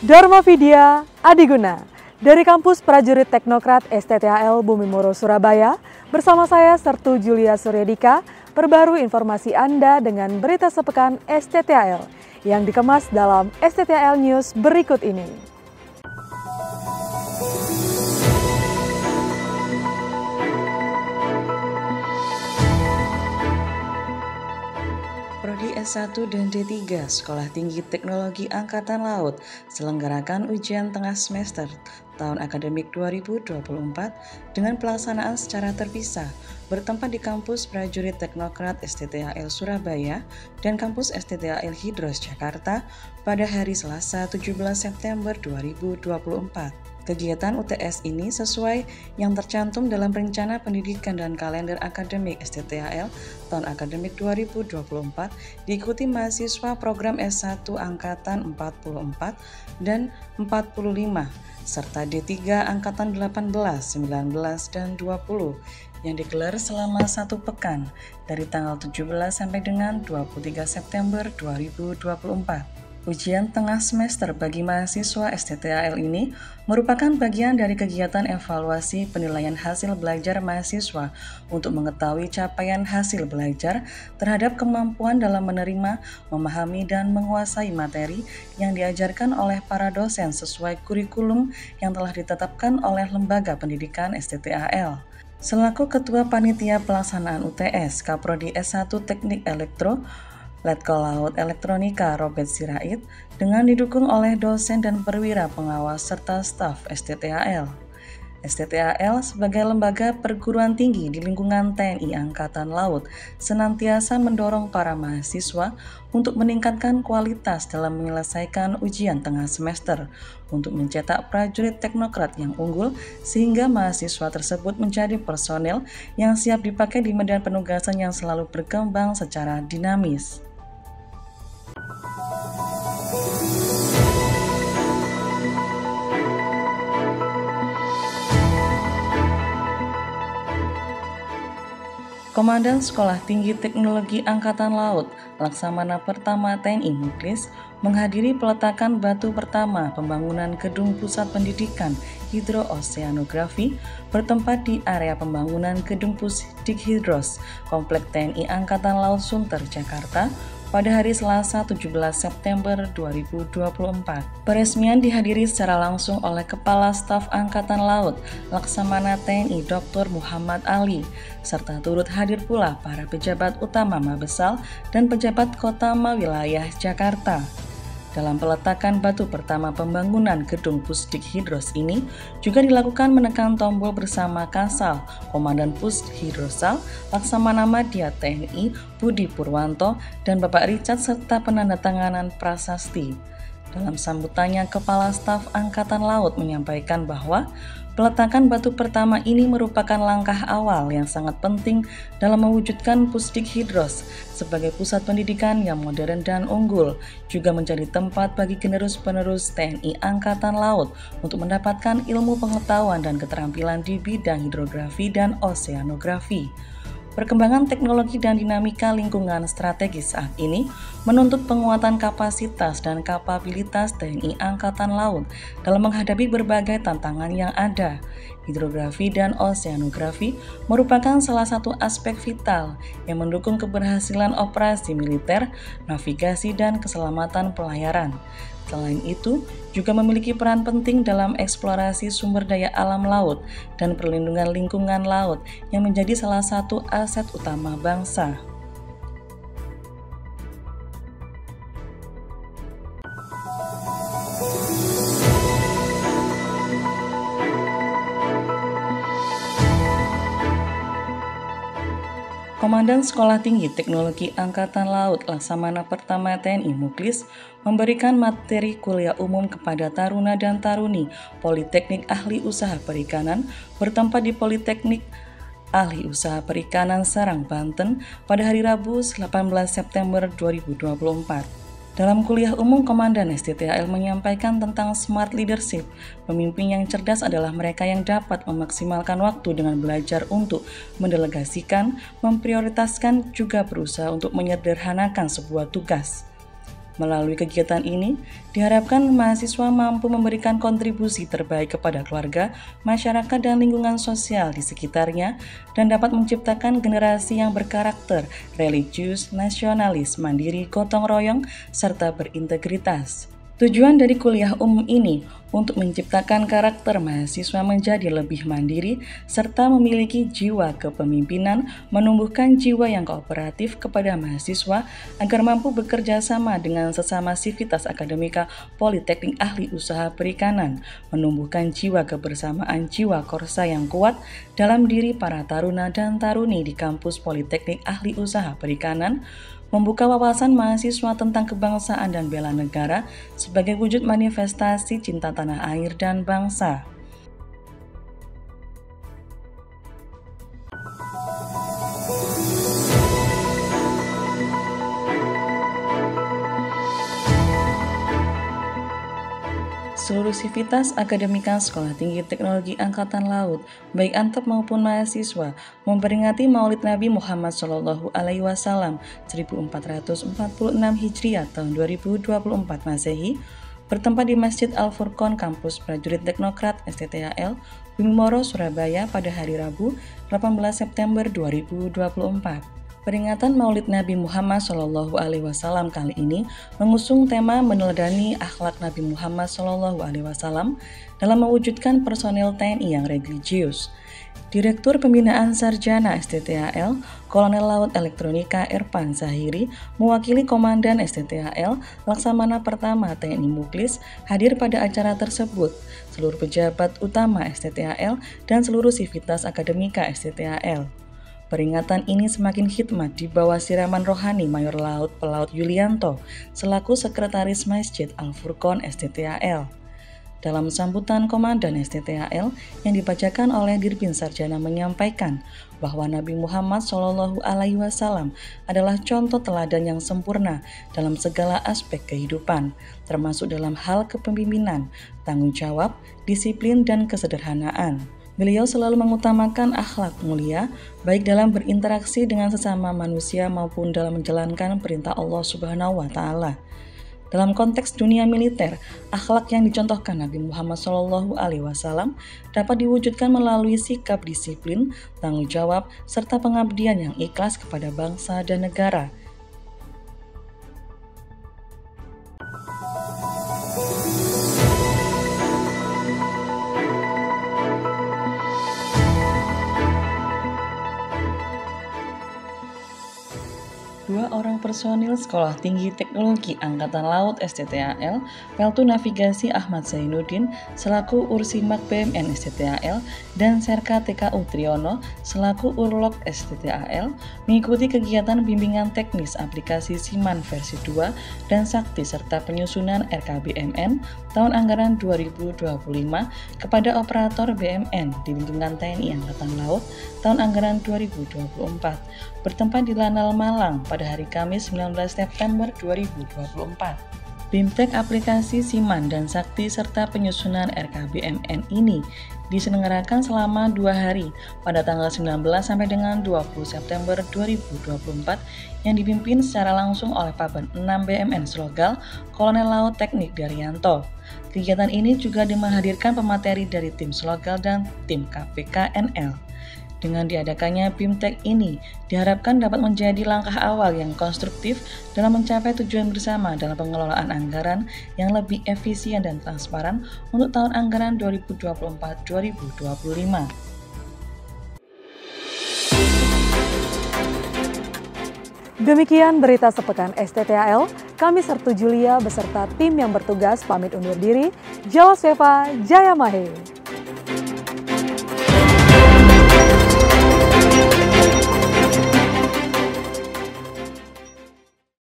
Dharma Vidya Adiguna dari kampus Prajurit Teknokrat STTAL Bumi Moro, Surabaya. Bersama saya Sertu Julia Suryadika, perbarui informasi Anda dengan berita sepekan STTAL yang dikemas dalam STTAL News berikut ini. Prodi S1 dan D3 Sekolah Tinggi Teknologi Angkatan Laut selenggarakan ujian tengah semester tahun akademik 2024 dengan pelaksanaan secara terpisah bertempat di kampus Prajurit Teknokrat STTAL Surabaya dan kampus STTAL Hidros Jakarta pada hari Selasa 17 September 2024. Kegiatan UTS ini sesuai yang tercantum dalam Rencana Pendidikan dan Kalender Akademik STTAL tahun akademik 2024 diikuti mahasiswa program S1 Angkatan 44 dan 45 serta D3 Angkatan 18, 19, dan 20 yang digelar selama 1 pekan dari tanggal 17 sampai dengan 23 September 2024. Ujian tengah semester bagi mahasiswa STTAL ini merupakan bagian dari kegiatan evaluasi penilaian hasil belajar mahasiswa untuk mengetahui capaian hasil belajar terhadap kemampuan dalam menerima, memahami, dan menguasai materi yang diajarkan oleh para dosen sesuai kurikulum yang telah ditetapkan oleh Lembaga Pendidikan STTAL. Selaku Ketua Panitia Pelaksanaan UTS Kaprodi S1 Teknik Elektro, Letkol Laut Elektronika Robert Sirait dengan didukung oleh dosen dan perwira pengawas serta staf STTAL. STTAL sebagai lembaga perguruan tinggi di lingkungan TNI Angkatan Laut senantiasa mendorong para mahasiswa untuk meningkatkan kualitas dalam menyelesaikan ujian tengah semester untuk mencetak prajurit teknokrat yang unggul sehingga mahasiswa tersebut menjadi personel yang siap dipakai di medan penugasan yang selalu berkembang secara dinamis. Komandan Sekolah Tinggi Teknologi Angkatan Laut Laksamana Pertama TNI Muklis menghadiri peletakan batu pertama pembangunan Gedung Pusat Pendidikan Hidrooseanografi bertempat di area pembangunan Gedung Pusdik Hidros Komplek TNI Angkatan Laut Sunter, Jakarta pada hari Selasa 17 September 2024. Peresmian dihadiri secara langsung oleh Kepala Staf Angkatan Laut Laksamana TNI Dr. Muhammad Ali, serta turut hadir pula para pejabat utama Mabesal dan pejabat Kota Wilayah Jakarta. Dalam peletakan batu pertama pembangunan Gedung Pusdik Hidros ini juga dilakukan menekan tombol bersama Kasal, Komandan Pusdik Hidrosal, Laksamana Madya TNI Budi Purwanto, dan Bapak Richard serta penandatanganan prasasti. Dalam sambutannya, Kepala Staf Angkatan Laut menyampaikan bahwa peletakan batu pertama ini merupakan langkah awal yang sangat penting dalam mewujudkan Pusdik Hidros sebagai pusat pendidikan yang modern dan unggul, juga menjadi tempat bagi penerus-penerus TNI Angkatan Laut untuk mendapatkan ilmu pengetahuan dan keterampilan di bidang hidrografi dan oseanografi. Perkembangan teknologi dan dinamika lingkungan strategis saat ini menuntut penguatan kapasitas dan kapabilitas TNI Angkatan Laut dalam menghadapi berbagai tantangan yang ada. Hidrografi dan oseanografi merupakan salah satu aspek vital yang mendukung keberhasilan operasi militer, navigasi, dan keselamatan pelayaran. Selain itu, juga memiliki peran penting dalam eksplorasi sumber daya alam laut dan perlindungan lingkungan laut yang menjadi salah satu aset utama bangsa. Komandan Sekolah Tinggi Teknologi Angkatan Laut Laksamana Pertama TNI Muklis memberikan materi kuliah umum kepada taruna dan taruni Politeknik Ahli Usaha Perikanan bertempat di Politeknik Ahli Usaha Perikanan Serang, Banten pada hari Rabu 18 September 2024. Dalam kuliah umum, Komandan STTAL menyampaikan tentang smart leadership. Pemimpin yang cerdas adalah mereka yang dapat memaksimalkan waktu dengan belajar untuk mendelegasikan, memprioritaskan, juga berusaha untuk menyederhanakan sebuah tugas. Melalui kegiatan ini, diharapkan mahasiswa mampu memberikan kontribusi terbaik kepada keluarga, masyarakat, dan lingkungan sosial di sekitarnya, dan dapat menciptakan generasi yang berkarakter, religius, nasionalis, mandiri, gotong royong, serta berintegritas. Tujuan dari kuliah umum ini untuk menciptakan karakter mahasiswa menjadi lebih mandiri serta memiliki jiwa kepemimpinan, menumbuhkan jiwa yang kooperatif kepada mahasiswa agar mampu bekerja sama dengan sesama sivitas akademika Politeknik Ahli Usaha Perikanan, menumbuhkan jiwa kebersamaan jiwa korsa yang kuat dalam diri para taruna dan taruni di kampus Politeknik Ahli Usaha Perikanan, membuka wawasan mahasiswa tentang kebangsaan dan bela negara sebagai wujud manifestasi cinta tanah air dan bangsa. Seluruh sivitas akademika Sekolah Tinggi Teknologi Angkatan Laut, baik antep maupun mahasiswa, memperingati Maulid Nabi Muhammad SAW 1446 Hijriah tahun 2024 Masehi, bertempat di Masjid Al-Furqon Kampus Prajurit Teknokrat STTAL, Bumi Moro, Surabaya pada hari Rabu, 18 September 2024. Peringatan Maulid Nabi Muhammad SAW kali ini mengusung tema meneladani akhlak Nabi Muhammad SAW dalam mewujudkan personil TNI yang religius. Direktur Pembinaan Sarjana STTAL, Kolonel Laut Elektronika Erpan Zahiri, mewakili Komandan STTAL, Laksamana Pertama TNI Muklis, hadir pada acara tersebut. Seluruh pejabat utama STTAL dan seluruh sivitas akademika STTAL. Peringatan ini semakin khidmat di bawah siraman rohani Mayor Laut Pelaut Yulianto selaku Sekretaris Masjid Al-Furqon STTAL. Dalam sambutan Komandan STTAL yang dibacakan oleh Dirbin Sarjana menyampaikan bahwa Nabi Muhammad SAW adalah contoh teladan yang sempurna dalam segala aspek kehidupan, termasuk dalam hal kepemimpinan, tanggung jawab, disiplin, dan kesederhanaan. Beliau selalu mengutamakan akhlak mulia, baik dalam berinteraksi dengan sesama manusia maupun dalam menjalankan perintah Allah Subhanahu wa Ta'ala. Dalam konteks dunia militer, akhlak yang dicontohkan Nabi Muhammad SAW dapat diwujudkan melalui sikap disiplin, tanggung jawab, serta pengabdian yang ikhlas kepada bangsa dan negara. Dua orang personil Sekolah Tinggi Teknologi Angkatan Laut STTAL, Peltu Navigasi Ahmad Zainuddin selaku Ursimak BMN STTAL dan Serka TKU Triyono selaku Urlog STTAL mengikuti kegiatan bimbingan teknis aplikasi Siman versi 2 dan Sakti serta penyusunan RKBMN tahun anggaran 2025 kepada operator BMN di lingkungan TNI Angkatan Laut tahun anggaran 2024 bertempat di Lanal Malang pada hari Kamis 19 September 2024. BIMTEK aplikasi Siman dan Sakti serta penyusunan RKBMN ini diselenggarakan selama 2 hari pada tanggal 19 sampai dengan 20 September 2024 yang dipimpin secara langsung oleh Paban 6 BMN Slogal, Kolonel Laut Teknik Daryanto. Kegiatan ini juga menghadirkan pemateri dari tim Slogal dan tim KPK NL. Dengan diadakannya BIMTEK ini, diharapkan dapat menjadi langkah awal yang konstruktif dalam mencapai tujuan bersama dalam pengelolaan anggaran yang lebih efisien dan transparan untuk tahun anggaran 2024-2025. Demikian berita sepekan STTAL, kami Sertu Julia beserta tim yang bertugas pamit undur diri. Jawa Seva, Jaya Mahe.